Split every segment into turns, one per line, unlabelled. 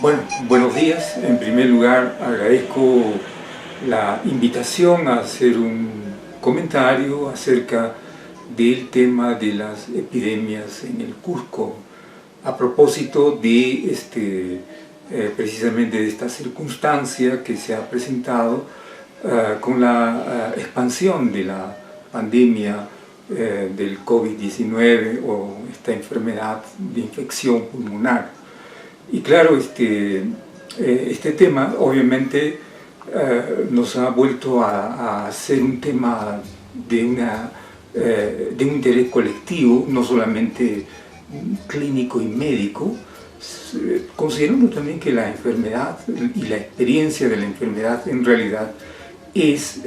Bueno, buenos días. En primer lugar, agradezco la invitación a hacer un comentario acerca del tema de las epidemias en el Cusco, a propósito de precisamente de esta circunstancia que se ha presentado con la expansión de la pandemia del COVID-19 o esta enfermedad de infección pulmonar. Y claro, este tema obviamente nos ha vuelto a ser un tema de un interés colectivo, no solamente clínico y médico, considerando también que la enfermedad y la experiencia de la enfermedad en realidad es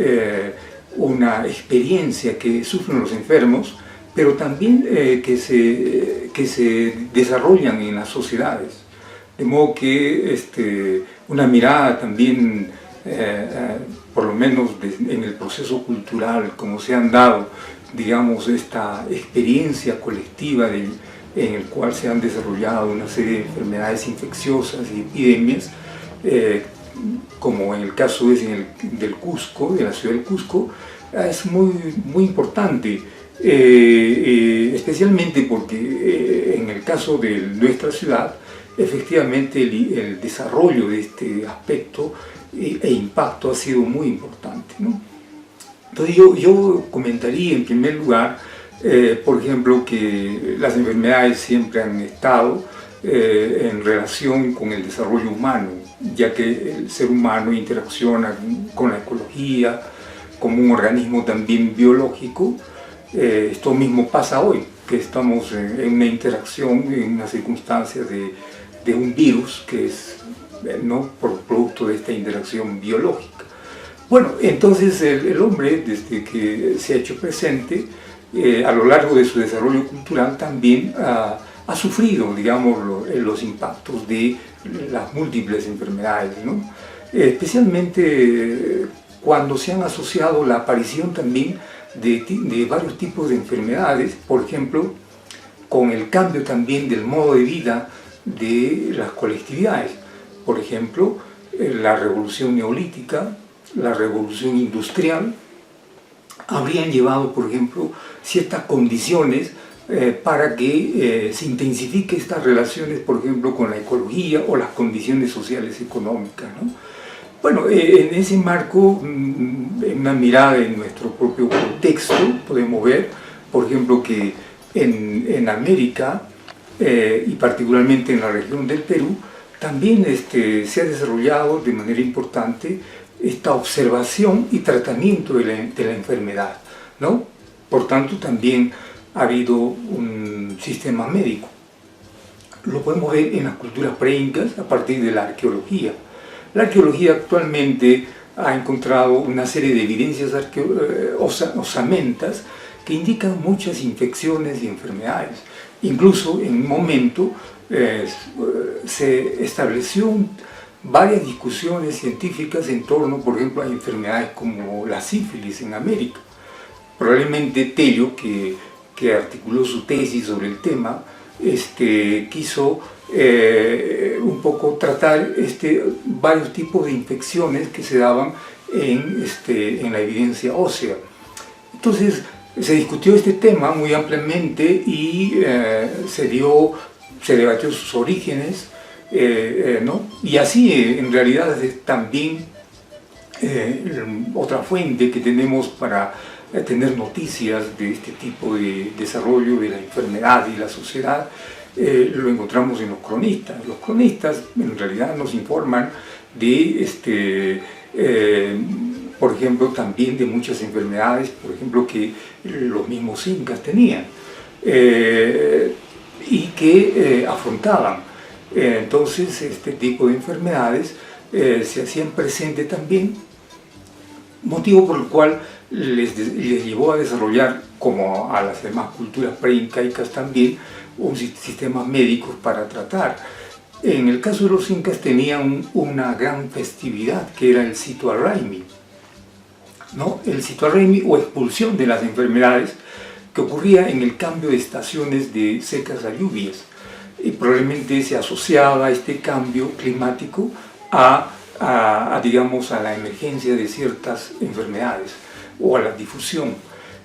una experiencia que sufren los enfermos, pero también que se desarrollan en las sociedades. De modo que una mirada también, por lo menos en el proceso cultural, como se han dado, digamos, esta experiencia colectiva en el cual se han desarrollado una serie de enfermedades infecciosas y epidemias, como en el caso del Cusco, de la ciudad del Cusco, es muy importante, especialmente porque en el caso de nuestra ciudad, efectivamente el desarrollo de este aspecto e impacto ha sido muy importante, ¿no? Entonces yo comentaría en primer lugar, por ejemplo, que las enfermedades siempre han estado en relación con el desarrollo humano, ya que el ser humano interacciona con la ecología como un organismo también biológico. Esto mismo pasa hoy, que estamos en una interacción, en unas circunstancias de un virus que es por producto de esta interacción biológica. Bueno, entonces el hombre, desde que se ha hecho presente, a lo largo de su desarrollo cultural también ha sufrido, digamos, los impactos de las múltiples enfermedades, ¿no? Especialmente cuando se han asociado la aparición también de varios tipos de enfermedades, por ejemplo, con el cambio también del modo de vida de las colectividades. Por ejemplo, la revolución neolítica, la revolución industrial, habrían llevado, por ejemplo, ciertas condiciones para que se intensifique estas relaciones, por ejemplo, con la ecología o las condiciones sociales económicas, ¿no? Bueno, en ese marco, en una mirada en nuestro propio contexto, podemos ver, por ejemplo, que en América, y particularmente en la región del Perú, también se ha desarrollado de manera importante esta observación y tratamiento de la enfermedad, ¿no? Por tanto, también ha habido un sistema médico. Lo podemos ver en las culturas preincas a partir de la arqueología. La arqueología actualmente ha encontrado una serie de evidencias osamentas que indican muchas infecciones y enfermedades. Incluso en un momento se estableció varias discusiones científicas en torno, por ejemplo, a enfermedades como la sífilis en América. Probablemente Tello, que articuló su tesis sobre el tema, quiso un poco tratar varios tipos de infecciones que se daban en la evidencia ósea. Entonces se discutió este tema muy ampliamente y se debatió sus orígenes, ¿no? Y así en realidad también otra fuente que tenemos para tener noticias de este tipo de desarrollo de la enfermedad y la sociedad, lo encontramos en los cronistas. Los cronistas en realidad nos informan de, por ejemplo, también de muchas enfermedades, por ejemplo, que los mismos incas tenían y que afrontaban. Entonces, este tipo de enfermedades se hacían presentes también, motivo por el cual les llevó a desarrollar, como a las demás culturas preincaicas también, un sistema médico para tratar. En el caso de los incas tenían una gran festividad que era el Sito Arraimi, ¿no? El Sito Arraimi, o expulsión de las enfermedades, que ocurría en el cambio de estaciones de secas a lluvias. y probablemente se asociaba este cambio climático digamos, a la emergencia de ciertas enfermedades o a la difusión.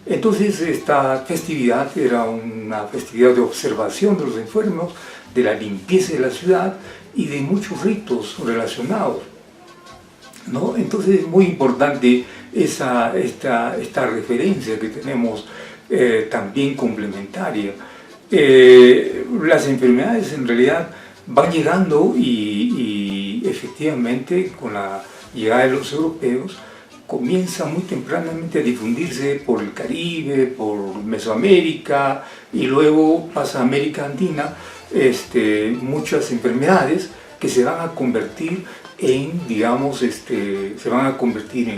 Entonces esta festividad era una festividad de observación de los enfermos, de la limpieza de la ciudad y de muchos ritos relacionados, ¿no? Entonces es muy importante esta referencia que tenemos también complementaria. Las enfermedades en realidad van llegando y efectivamente con la llegada de los europeos comienza muy tempranamente a difundirse por el Caribe, por Mesoamérica y luego pasa a América Andina, muchas enfermedades que se van a convertir en, digamos, se van a convertir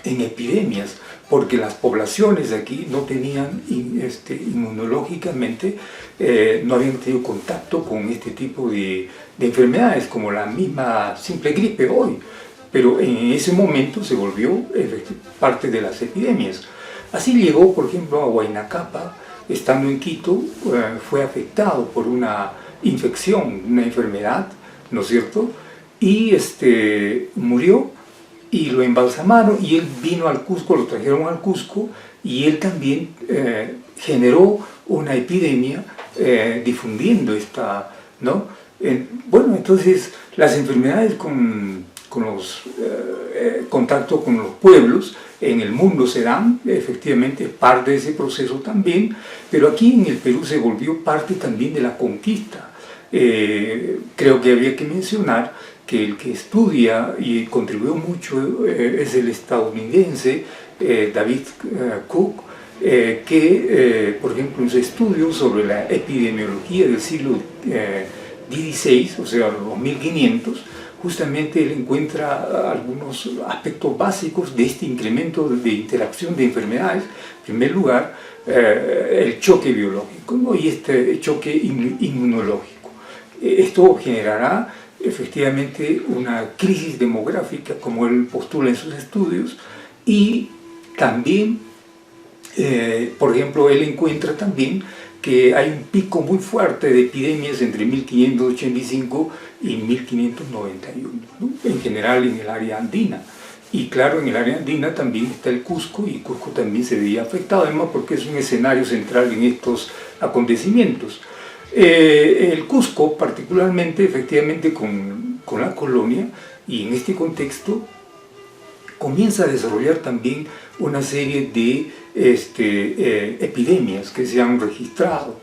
en epidemias, porque las poblaciones de aquí no tenían inmunológicamente, no habían tenido contacto con este tipo de enfermedades, como la misma simple gripe hoy, pero en ese momento se volvió parte de las epidemias. Así llegó, por ejemplo, a Huayna Capac, estando en Quito, fue afectado por una infección, una enfermedad, ¿no es cierto?, y murió, y lo embalsamaron, y él vino al Cusco, lo trajeron al Cusco, y él también generó una epidemia difundiendo esta, ¿no? Bueno, entonces las enfermedades con los contacto con los pueblos en el mundo se dan, efectivamente es parte de ese proceso también, pero aquí en el Perú se volvió parte también de la conquista. Creo que había que mencionar que el que estudia y contribuyó mucho es el estadounidense David Cook, que, por ejemplo, en su estudio sobre la epidemiología del siglo XVI, o sea, los 1500, justamente él encuentra algunos aspectos básicos de este incremento de interacción de enfermedades. En primer lugar, el choque biológico, ¿no?, y este choque inmunológico. Esto generará efectivamente una crisis demográfica, como él postula en sus estudios, y también, por ejemplo, él encuentra también que hay un pico muy fuerte de epidemias entre 1585 y 1591, ¿no?, en general en el área andina. Y claro, en el área andina también está el Cusco, y Cusco también se veía afectado, además porque es un escenario central en estos acontecimientos. El Cusco, particularmente, efectivamente, con la colonia, y en este contexto, comienza a desarrollar también una serie de epidemias que se han registrado.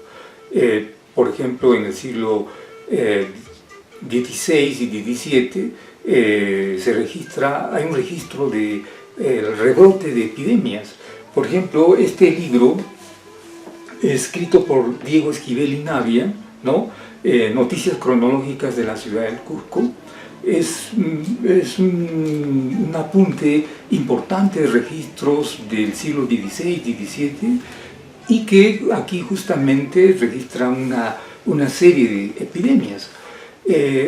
Por ejemplo, en el siglo XVI y XVII hay un registro del rebrote de epidemias. Por ejemplo, este libro, escrito por Diego Esquivel y Navia, ¿no?, Noticias cronológicas de la ciudad del Cusco, es un apunte importante de registros del siglo XVI y XVII, y que aquí justamente registra una serie de epidemias.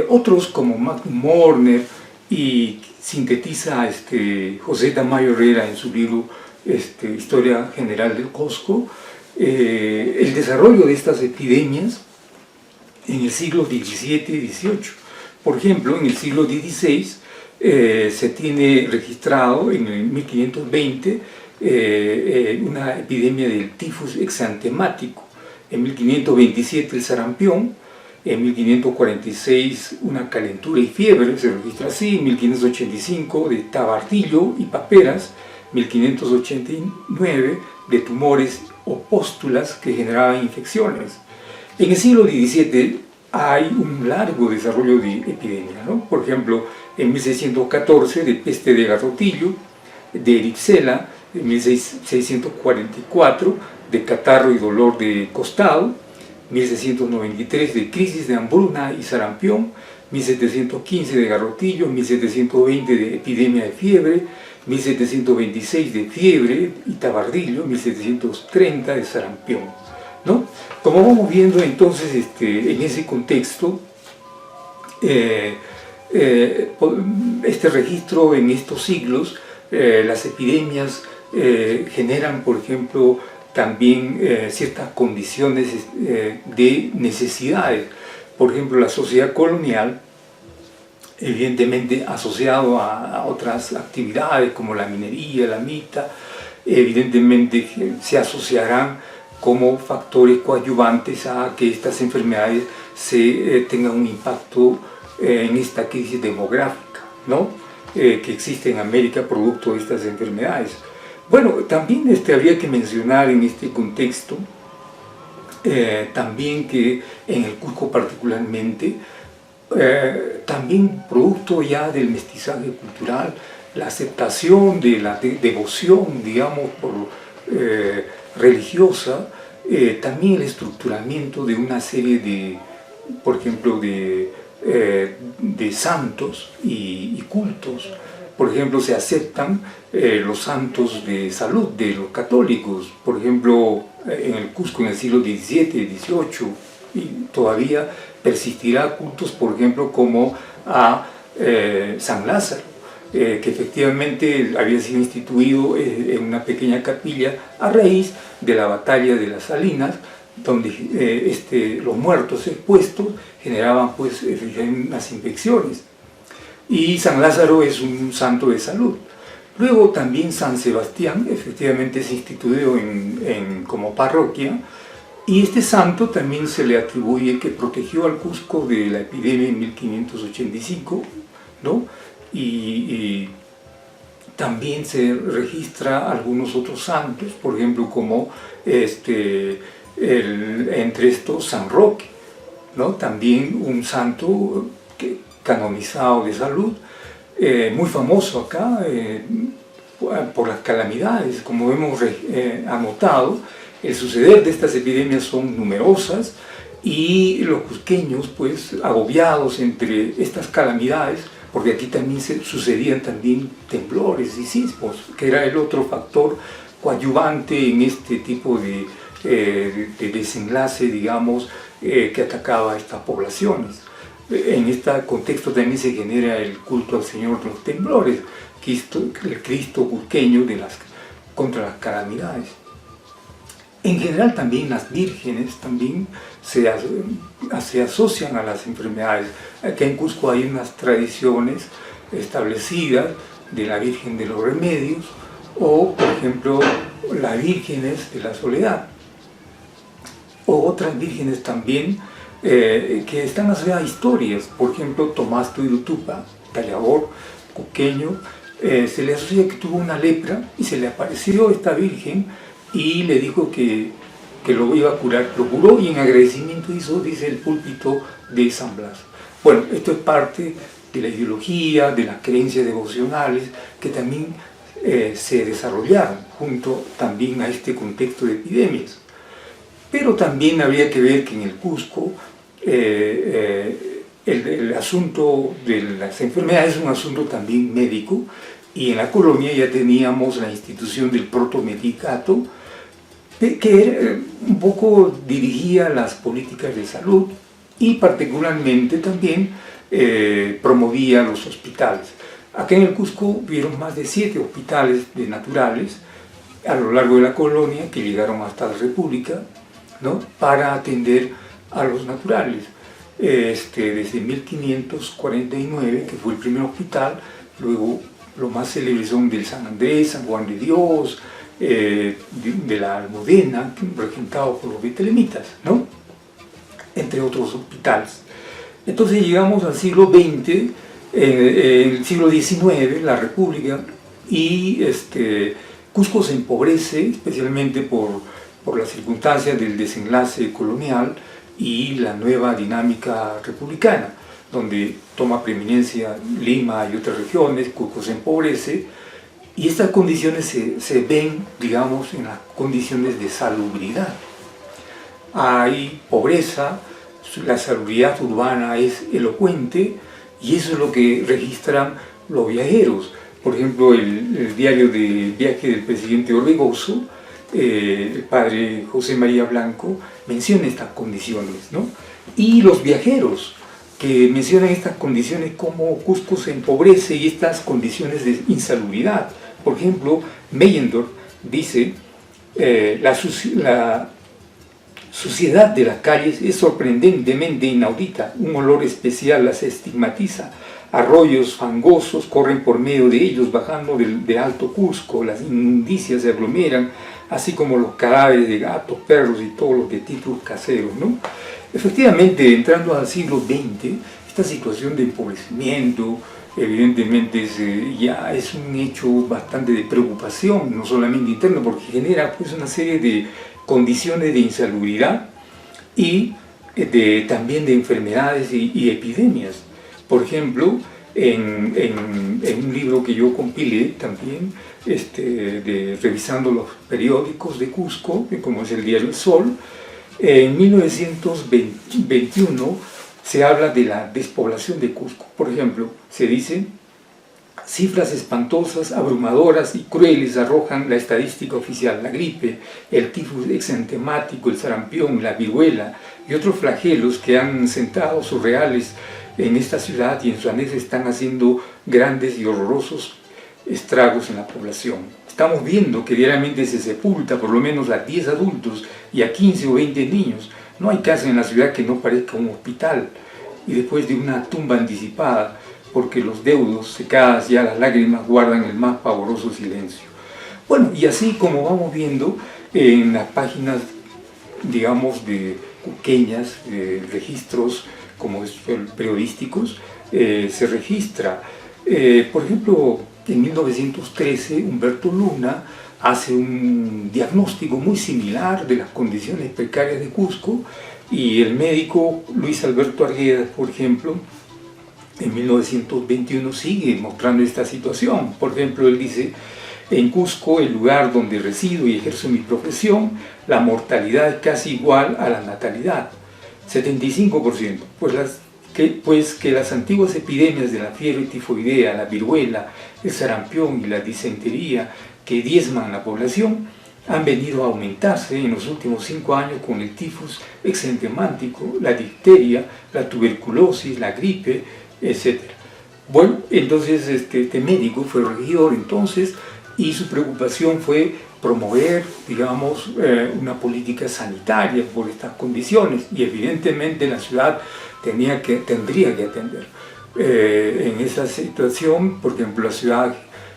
Otros, como Magnus Morner, y sintetiza José Tamayo Herrera en su libro Historia General del Cusco, el desarrollo de estas epidemias en el siglo XVII y XVIII. Por ejemplo, en el siglo XVI se tiene registrado en el 1520 una epidemia del tifus exantemático, en 1527 el sarampión, en 1546 una calentura y fiebre, se registra así, en 1585 de tabardillo y paperas, 1589 de tumores o pústulas que generaban infecciones. En el siglo XVII hay un largo desarrollo de epidemias, ¿no? Por ejemplo, en 1614 de peste de garrotillo, de erisipela, en 1644 de catarro y dolor de costado, 1693 de crisis de hambruna y sarampión, 1715 de garrotillo, 1720 de epidemia de fiebre, 1726 de fiebre y tabardillo, 1730 de sarampión, ¿no? Como vamos viendo entonces en ese contexto, este registro en estos siglos, las epidemias generan, por ejemplo, también ciertas condiciones de necesidades. Por ejemplo, la sociedad colonial, evidentemente asociado a otras actividades como la minería, la mita, evidentemente se asociarán como factores coadyuvantes a que estas enfermedades tengan un impacto en esta crisis demográfica, ¿no? Que existe en América producto de estas enfermedades. Bueno, también habría que mencionar en este contexto también que en el Cusco particularmente, también producto ya del mestizaje cultural, la aceptación de la devoción, digamos, religiosa, también el estructuramiento de una serie de, por ejemplo, de santos y cultos. Por ejemplo, se aceptan los santos de salud de los católicos, por ejemplo, en el Cusco en el siglo XVII, XVIII, y todavía persistirá cultos, por ejemplo, como a San Lázaro, que efectivamente había sido instituido en una pequeña capilla a raíz de la batalla de las Salinas, donde los muertos expuestos generaban pues unas infecciones. Y San Lázaro es un santo de salud. Luego también San Sebastián efectivamente se instituyó como parroquia, y este santo también se le atribuye que protegió al Cusco de la epidemia en 1585, ¿no? Y también se registra algunos otros santos, por ejemplo, como entre estos San Roque, ¿no? También un santo canonizado de salud, muy famoso acá por las calamidades. Como hemos anotado, el suceder de estas epidemias son numerosas, y los cusqueños, pues, agobiados entre estas calamidades, porque aquí también sucedían también temblores y sismos, que era el otro factor coadyuvante en este tipo de desenlace, digamos, que atacaba a estas poblaciones. En este contexto también se genera el culto al Señor de los Temblores, el Cristo cusqueño contra las calamidades. En general también las vírgenes también se asocian a las enfermedades. Aquí en Cusco hay unas tradiciones establecidas de la Virgen de los Remedios, o por ejemplo las vírgenes de la Soledad, o otras vírgenes también que están asociadas a historias. Por ejemplo, Tomás Tuirutupa, tallador cusqueño, se le asocia que tuvo una lepra y se le apareció esta virgen y le dijo que lo iba a curar. Lo curó, y en agradecimiento hizo, dice, el púlpito de San Blas. Bueno, esto es parte de la ideología, de las creencias devocionales que también se desarrollaron junto también a este contexto de epidemias. Pero también habría que ver que en el Cusco el asunto de las enfermedades es un asunto también médico, y en la colonia ya teníamos la institución del protomedicato, que un poco dirigía las políticas de salud, y particularmente también promovía los hospitales. Acá en el Cusco hubieron más de 7 hospitales naturales a lo largo de la colonia, que llegaron hasta la República, ¿no?, para atender a los naturales. Desde 1549, que fue el primer hospital, luego los más célebres son del San Andrés, San Juan de Dios, de la Almudena, regentado por los betlemitas, ¿no?, entre otros hospitales. Entonces llegamos al siglo XX, el siglo XIX, la República, y Cusco se empobrece, especialmente por las circunstancias del desenlace colonial y la nueva dinámica republicana, donde toma preeminencia Lima y otras regiones. Cusco se empobrece, y estas condiciones se ven, digamos, en las condiciones de salubridad. Hay pobreza, la salubridad urbana es elocuente, y eso es lo que registran los viajeros. Por ejemplo, el diario de viaje del presidente Orbegoso, el padre José María Blanco, menciona estas condiciones, ¿no? Y los viajeros que mencionan estas condiciones, como Cusco se empobrece, y estas condiciones de insalubridad. Por ejemplo, Meyendorff dice La suciedad de las calles es sorprendentemente inaudita, un olor especial las estigmatiza. Arroyos fangosos corren por medio de ellos bajando del Alto Cusco, las inmundicias se aglomeran, así como los cadáveres de gatos, perros y todos los detritus caseros, ¿no? Efectivamente, entrando al siglo XX, esta situación de empobrecimiento evidentemente ya es un hecho bastante de preocupación, no solamente interno, porque genera pues una serie de condiciones de insalubridad y también de enfermedades y epidemias. Por ejemplo, en un libro que yo compilé también, revisando los periódicos de Cusco, como es el diario El Sol, en 1921 se habla de la despoblación de Cusco. Por ejemplo, se dice: cifras espantosas, abrumadoras y crueles arrojan la estadística oficial. La gripe, el tifus exantemático, el sarampión, la viruela y otros flagelos que han sentado sus reales en esta ciudad y en su anexo están haciendo grandes y horrorosos estragos en la población. Estamos viendo que diariamente se sepulta por lo menos a 10 adultos y a 15 o 20 niños. No hay casa en la ciudad que no parezca un hospital. Y después de una tumba anticipada, porque los deudos, secadas ya las lágrimas, guardan el más pavoroso silencio. Bueno, y así como vamos viendo en las páginas, digamos, de pequeñas registros como periodísticos, se registra, por ejemplo, en 1913 Humberto Luna hace un diagnóstico muy similar de las condiciones precarias de Cusco, y el médico Luis Alberto Arguedas, por ejemplo, en 1921 sigue mostrando esta situación. Por ejemplo, él dice: en Cusco, el lugar donde resido y ejerzo mi profesión, la mortalidad es casi igual a la natalidad, 75%, pues que las antiguas epidemias de la fiebre tifoidea, la viruela, el sarampión y la disentería que diezman la población han venido a aumentarse en los últimos 5 años con el tifus exantemático, la difteria, la tuberculosis, la gripe, etc. Bueno, entonces este médico fue regidor entonces, y su preocupación fue promover, digamos, una política sanitaria por estas condiciones, y evidentemente la ciudad tendría que atender. En esa situación, por ejemplo, la ciudad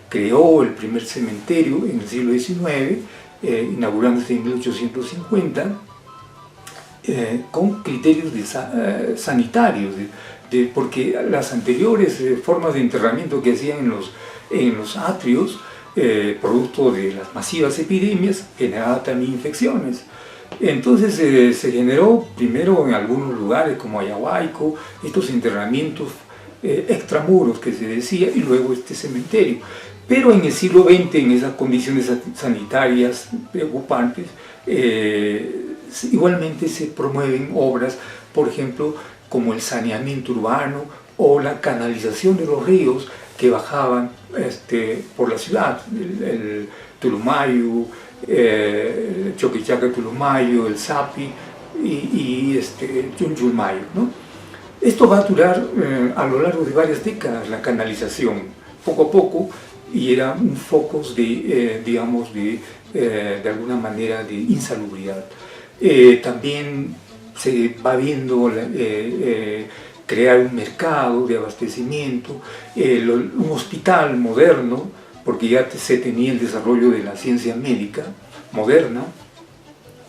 creó el primer cementerio en el siglo XIX, inaugurándose en 1850, con criterios sanitarios, porque las anteriores formas de enterramiento que hacían en los atrios, producto de las masivas epidemias, generaba también infecciones. Entonces se generó primero en algunos lugares como Ayahuayco estos enterramientos extramuros que se decía, y luego este cementerio. Pero en el siglo XX, en esas condiciones sanitarias preocupantes, igualmente se promueven obras, por ejemplo, como el saneamiento urbano o la canalización de los ríos que bajaban por la ciudad, el Tulumayo, Choquichaca-Tulumayo, el Sapi y Chunchulmayo, ¿no? Esto va a durar a lo largo de varias décadas, la canalización, poco a poco, y eran focos de alguna manera de insalubridad. También se va viendo crear un mercado de abastecimiento, un hospital moderno, porque ya se tenía el desarrollo de la ciencia médica moderna.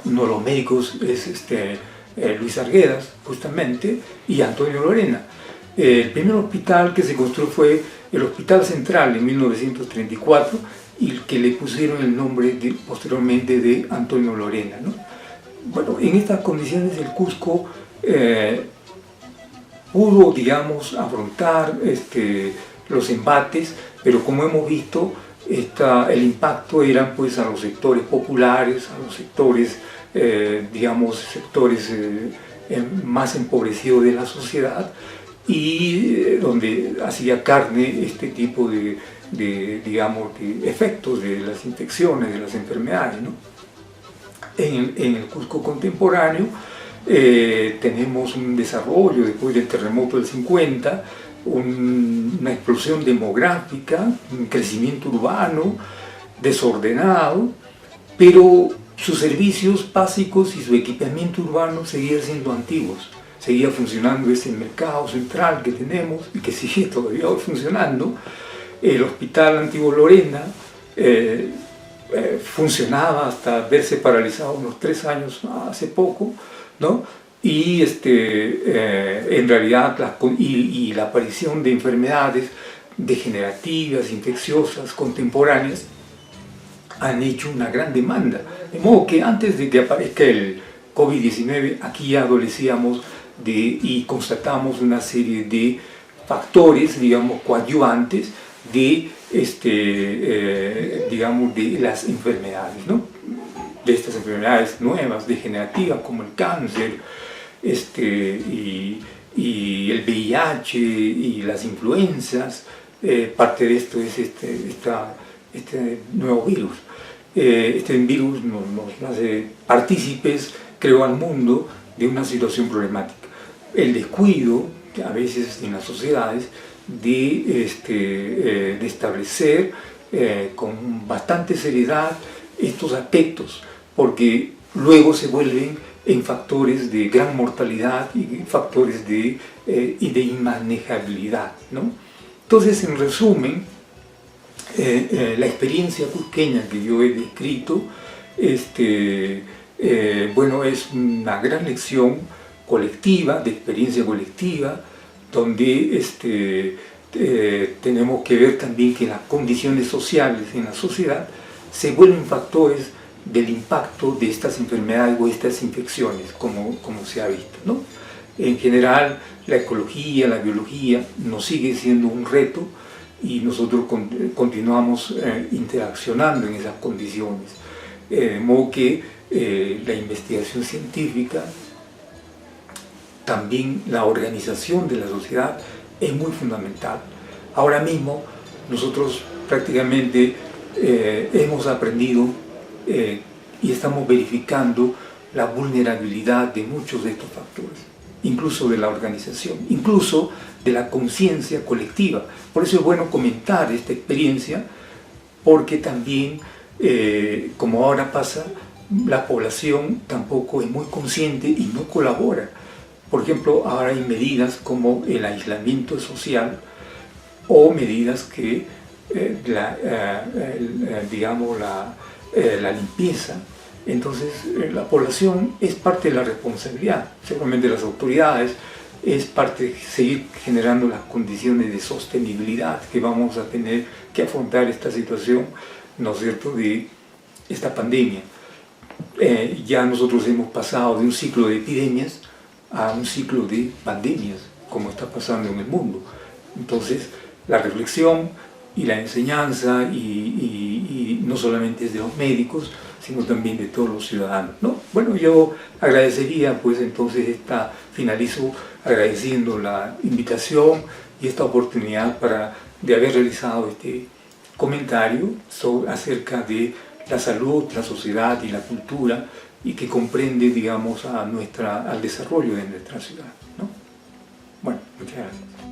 Uno de los médicos es Luis Arguedas, justamente, y Antonio Lorena. El primer hospital que se construyó fue el Hospital Central en 1934, y que le pusieron el nombre posteriormente de Antonio Lorena, ¿no? Bueno, en estas condiciones el Cusco pudo, digamos, afrontar los embates, pero como hemos visto, el impacto era pues a los sectores populares, a los sectores, sectores más empobrecidos de la sociedad, y donde hacía carne este tipo de efectos de las infecciones, de las enfermedades, ¿no? En el Cusco contemporáneo tenemos un desarrollo después del terremoto del 50, una explosión demográfica, un crecimiento urbano desordenado, pero sus servicios básicos y su equipamiento urbano seguían siendo antiguos. Seguía funcionando ese mercado central que tenemos y que sigue todavía funcionando. El Hospital Antiguo Lorena funcionaba hasta verse paralizado unos 3 años hace poco, ¿no? Y en realidad la aparición de enfermedades degenerativas, infecciosas, contemporáneas, han hecho una gran demanda. De modo que antes de que aparezca el COVID-19, aquí ya adolecíamos y constatamos una serie de factores, digamos, coadyuvantes de, digamos, de las enfermedades, ¿no? De estas enfermedades nuevas, degenerativas, como el cáncer, y el VIH y las influencias. Parte de esto es este nuevo virus. Este virus nos hace partícipes, creo, al mundo de una situación problemática. El descuido, a veces en las sociedades, de establecer con bastante seriedad estos aspectos, porque luego se vuelven en factores de gran mortalidad y factores de inmanejabilidad, ¿no? Entonces, en resumen, la experiencia cusqueña que yo he descrito, bueno, es una gran lección colectiva, de experiencia colectiva, donde tenemos que ver también que las condiciones sociales en la sociedad se vuelven factores del impacto de estas enfermedades o estas infecciones, como se ha visto, ¿no? En general, la ecología, la biología nos sigue siendo un reto y nosotros continuamos interaccionando en esas condiciones. De modo que la investigación científica, también la organización de la sociedad es muy fundamental. Ahora mismo nosotros prácticamente hemos aprendido y estamos verificando la vulnerabilidad de muchos de estos factores, incluso de la organización, incluso de la conciencia colectiva. Por eso es bueno comentar esta experiencia, porque también, como ahora pasa, la población tampoco es muy consciente y no colabora. Por ejemplo, ahora hay medidas como el aislamiento social o medidas que, digamos, la limpieza. Entonces, la población es parte de la responsabilidad, seguramente las autoridades, es parte de seguir generando las condiciones de sostenibilidad que vamos a tener que afrontar esta situación, ¿no es cierto?, de esta pandemia. Ya nosotros hemos pasado de un ciclo de epidemias a un ciclo de pandemias, como está pasando en el mundo. Entonces, la reflexión y la enseñanza, y no solamente es de los médicos, sino también de todos los ciudadanos, ¿no? Bueno, yo agradecería, pues entonces finalizo agradeciendo la invitación y esta oportunidad de haber realizado este comentario acerca de la salud, la sociedad y la cultura, y que comprende, digamos, al desarrollo de nuestra ciudad, ¿no? Bueno, muchas gracias.